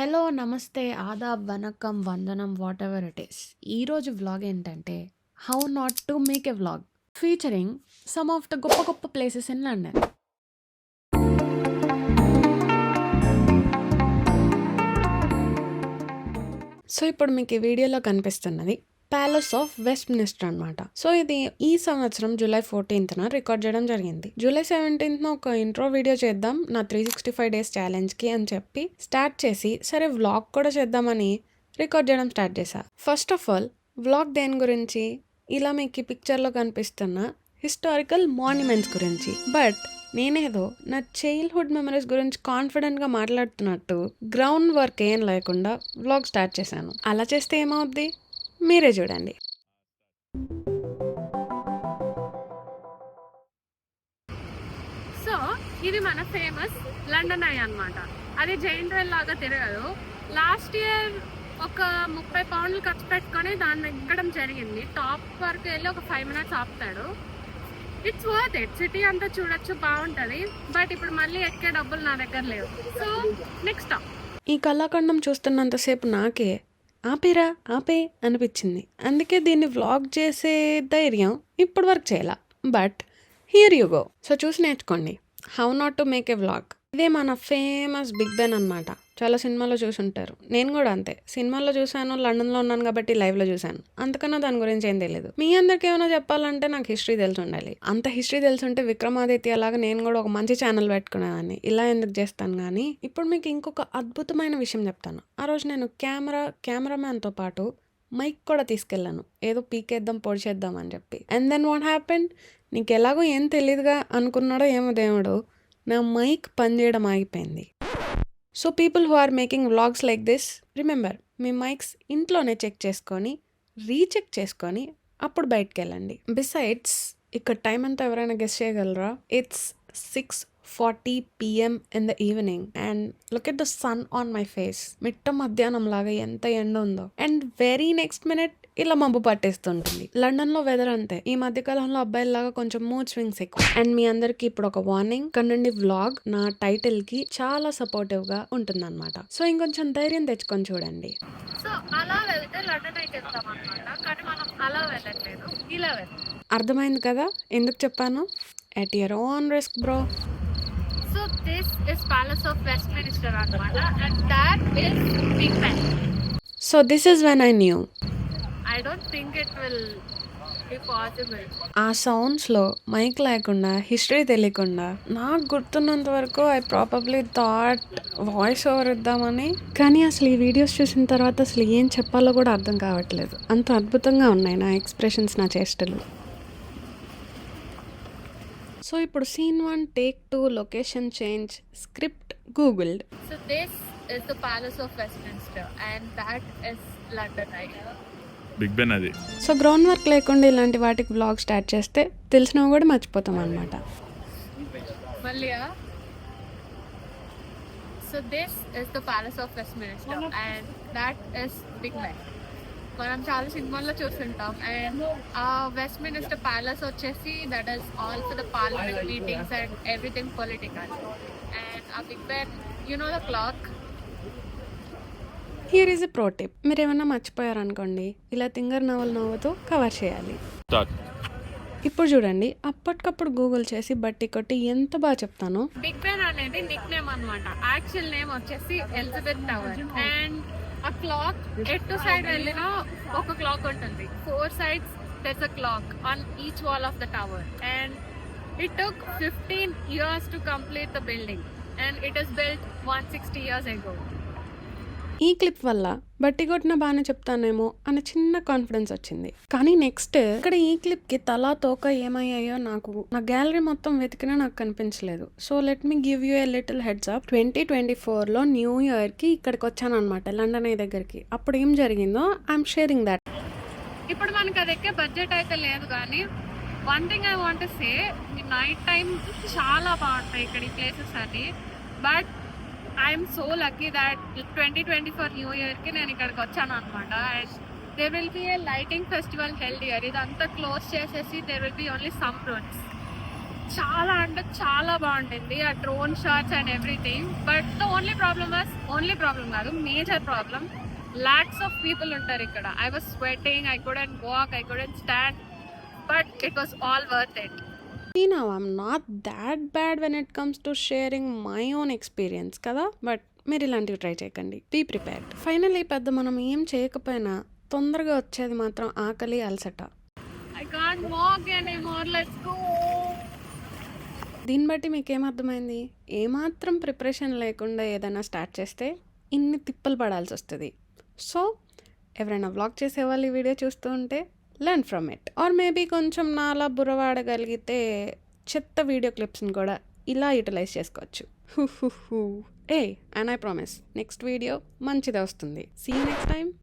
Hello, నమస్తే, ఆదాబ్, వనక్కం, వందనం, whatever it is. ఈరోజు వ్లాగ్ ఏంటంటే how not to make a vlog featuring some of the గొప్ప గొప్ప ప్లేసెస్ ఇన్ లండన్. సో ఇప్పుడు మీకు ఈ వీడియోలో కనిపిస్తున్నది ప్యాలెస్ ఆఫ్ వెస్ట్ మినిస్టర్ అనమాట. సో ఇది ఈ సంవత్సరం జూలై 14th రికార్డ్ చేయడం జరిగింది. జూలై 17th ఒక ఇంట్రో వీడియో చేద్దాం నా 365 days ఛాలెంజ్కి అని చెప్పి స్టార్ట్ చేసి, సరే వ్లాగ్ కూడా చేద్దామని రికార్డ్ చేయడం స్టార్ట్ చేశా. ఫస్ట్ ఆఫ్ ఆల్ వ్లాగ్ దేని గురించి, ఇలా మీకు ఈ పిక్చర్లో కనిపిస్తున్న హిస్టారికల్ మాన్యుమెంట్స్ గురించి. బట్ నేనేదో నా చైల్డ్హుడ్ మెమరీస్ గురించి కాన్ఫిడెంట్గా మాట్లాడుతున్నట్టు గ్రౌండ్ వర్క్ ఏం లేకుండా వ్లాగ్ స్టార్ట్ చేశాను. అలా చేస్తే ఏమవుద్ది మీరే చూడండి. సో ఇది మన ఫేమస్ లండన్ ఐ అన్నమాట. అది జైంట్ వీల్ లాగా తిరగదు. లాస్ట్ ఇయర్ ఒక 30 పౌండ్లు ఖర్చు పెట్టుకొని దాన్ని ఎక్కడం జరిగింది. టాప్ వరకు వెళ్ళి ఒక 5 minutes ఆపుతాడు. It's worth it. సిటీ అంతా చూడొచ్చు, బాగుంటది. బట్ ఇప్పుడు మళ్ళీ ఎక్కే డబ్బులు నా దగ్గర లేవు. So next stop. ఈ కళాఖండం చూస్తున్నంతసేపు నాకే ఆపేరా ఆపే అనిపించింది. అందుకే దీన్ని వ్లాగ్ చేసే ధైర్యం ఇప్పటి వరకు చేయాల. But here you go. So చూసి నేర్చుకోండి how not to make a vlog. ఇదే మన ఫేమస్ బిగ్ బెన్ అనమాట. చాలా సినిమాలో చూసి ఉంటారు. నేను కూడా అంతే, సినిమాలో చూశాను, లండన్లో ఉన్నాను కాబట్టి లైవ్లో చూశాను. అంతకన్నా దాని గురించి ఏం తెలియదు. మీ అందరికి ఏమైనా చెప్పాలంటే నాకు హిస్టరీ తెలిసి ఉండాలి. అంత హిస్టరీ తెలిసి ఉంటే విక్రమాదిత్య లాగా నేను కూడా ఒక మంచి ఛానల్ పెట్టుకునేదాన్ని. ఇలా ఎందుకు చేస్తాను. కానీ ఇప్పుడు మీకు ఇంకొక అద్భుతమైన విషయం చెప్తాను. ఆ రోజు నేను కెమెరామ్యాన్తో పాటు మైక్ కూడా తీసుకెళ్ళాను. ఏదో పీకేద్దాం పొడిచేద్దాం అని చెప్పి. అండ్ దెన్ వాట్ హ్యాపెన్, నీకు ఎలాగో ఏం తెలియదుగా అనుకున్నాడో ఏమో దేవుడు, నా మైక్ పనిచేయడం ఆగిపోయింది. So people who are making vlogs like this, remember, మీ మైక్స్ ఇంట్లోనే చెక్ చేసుకొని రీచెక్ చేసుకొని అప్పుడు బయటకు వెళ్ళండి. బిసైడ్స్ ఇక్కడ టైం అంతా ఎవరైనా గెస్ చేయగలరా? It's 6:40 PM in the evening and look at the sun on my face. మిట్ట మధ్యాహ్నం లాగా ఎంత ఎండ ఉందో. అండ్ వెరీ నెక్స్ట్ మినిట్ ఇలా మబ్బు పట్టేస్తుంటుంది. లండన్ లో వెదర్ అంతే. ఈ మధ్య కాలంలో అబ్బాయిలాగా కొంచెం మూడ్ స్వింగ్స్ ఎక్కువ. అండ్ మీ అందరికి ఇప్పుడు ఒక వార్నింగ్, ఇక్కడ నుండి వ్లాగ్ నా టైటిల్ కి చాలా సపోర్టివ్ గా ఉంటుందన్నమాట. సో ఇంకొంచెం ధైర్యం తెచ్చుకొని చూడండి. సో అలా వెళ్తే లండన్ అయితే వెళ్తాం అనమాట. కానీ మనం అలా వెళ్ళట్లేదు, ఇలా వెళ్తాం. అర్థమైంది కదా ఎందుకు చెప్పాను? At your own risk bro. So this is palace of Westminster అన్నమాట. And that is Big Ben. So this is when I knew I don't think it will be possible. ఆ సౌండ్స్లో మైక్ లేకుండా, history తెలియకుండా, నాకు గుర్తున్నంత వరకు I probably thought voice over ఇద్దామని. కానీ అసలు ఈ వీడియోస్ చూసిన తర్వాత అసలు ఏం చెప్పాలో కూడా అర్థం కావట్లేదు. అంత అద్భుతంగా ఉన్నాయి నా ఎక్స్ప్రెషన్స్, నా చేష్టలు. సో ఇప్పుడు scene 1 take 2 location change, script googled. So this is the Palace of Westminster and that is London Eye. Big Ben అది. సో గ్రౌండ్ వర్క్ లేకుండా ఇలాంటి వాటికి వ్లాగ్ స్టార్ట్ చేస్తే తెలిసినవి కూడా మర్చిపోతాం అనమాట. So this is the Palace of Westminster and that is Big Ben. మనం చాలా సినిమాల్లో చూస్తుంటాం. అండ్ ఆ వెస్ట్ మినిస్టర్ ప్యాలెస్ వచ్చేసి that is all for the parliament meetings and everything political. And ఆ Big Ben, you know the clock. Here is a pro tip. మీరు ఏమన్నా మర్చిపోయారనుకోండి, ఇలా తింగర్ నవ్వుతూ కవర్ చేయాలి. ఇప్పుడు చూడండి, అప్పటికప్పుడు గూగుల్ చేసి బట్టి కొట్టి ఎంత బాగా చెప్తాను. బిగ్ బెన్ అనేది నిక్ నేమ్ అనమాట. యాక్చువల్ నేమ్ వచ్చేసి ఎలిజబెత్ టవర్. అండ్ ఆ క్లాక్ ఎటు సైడ్ వెళ్ళినా ఒక క్లాక్ ఉంటుంది. 4 sides there's a clock on each wall of the tower. And it took 15 years to complete the building. And it is built 160 years ago. ఈ clip వల్ల బట్టి కొట్టిన బాగానే చెప్తానేమో అనే చిన్న కాన్ఫిడెన్స్ వచ్చింది. కానీ నెక్స్ట్ ఇక్కడ ఈ క్లిప్కి తలా తోక ఏమయ్యాయో నాకు నా గ్యాలరీ మొత్తం వెతికినా నాకు కనిపించలేదు. So let me give you a little heads up. 2024లో న్యూ ఇయర్కి ఇక్కడికి వచ్చాను అనమాట, లండన్ అయ్య దగ్గరికి. అప్పుడు ఏం జరిగిందో ఐఎమ్ షేరింగ్ దాట్. ఇప్పుడు మనకి అది ఎక్కే బడ్జెట్ అయితే లేదు. కానీ one thing I want to say, night time చాలా బాగుంటాయి ఇక్కడ ఈ ప్లేసెస్ అని. But I'm so lucky that 2024 new ఇయర్కి నేను ఇక్కడికి వచ్చాను అనమాట. And there will be a lighting festival held year. ఇదంతా క్లోజ్ చేసేసి there will be only some roads. చాలా అంటే చాలా బాగుంటుంది ఆ drone shots and everything. But the only problem కాదు, major problem, lots of people ఉంటారు ఇక్కడ. I was sweating, I couldn't walk, I couldn't stand, but it was all worth it. Now I'm not that bad when it comes to sharing my own experience కదా, but మీరు ఇలాంటివి try చేయకండి. Be prepared. Finally పెద్ద మనం ఏం చేయకపోయినా తొందరగా వచ్చేది మాత్రం ఆకలి, అలసట. I can't walk anymore, let's go. దీన్ని బట్టి మీకు ఏమర్థమైంది? ఏమాత్రం ప్రిపరేషన్ లేకుండా ఏదైనా స్టార్ట్ చేస్తే ఇన్ని తిప్పలు పడాల్సి వస్తుంది. సో ఎవరైనా వ్లాగ్ చేసేవాళ్ళు ఈ వీడియో చూస్తూ ఉంటే learn from it. Or maybe కొంచెం నాలా బుర్రవాడగలిగితే చెత్త వీడియో క్లిప్స్ని కూడా ఇలా యూటిలైజ్ చేసుకోవచ్చు. And I promise next video మంచిదే వస్తుంది. See you next time.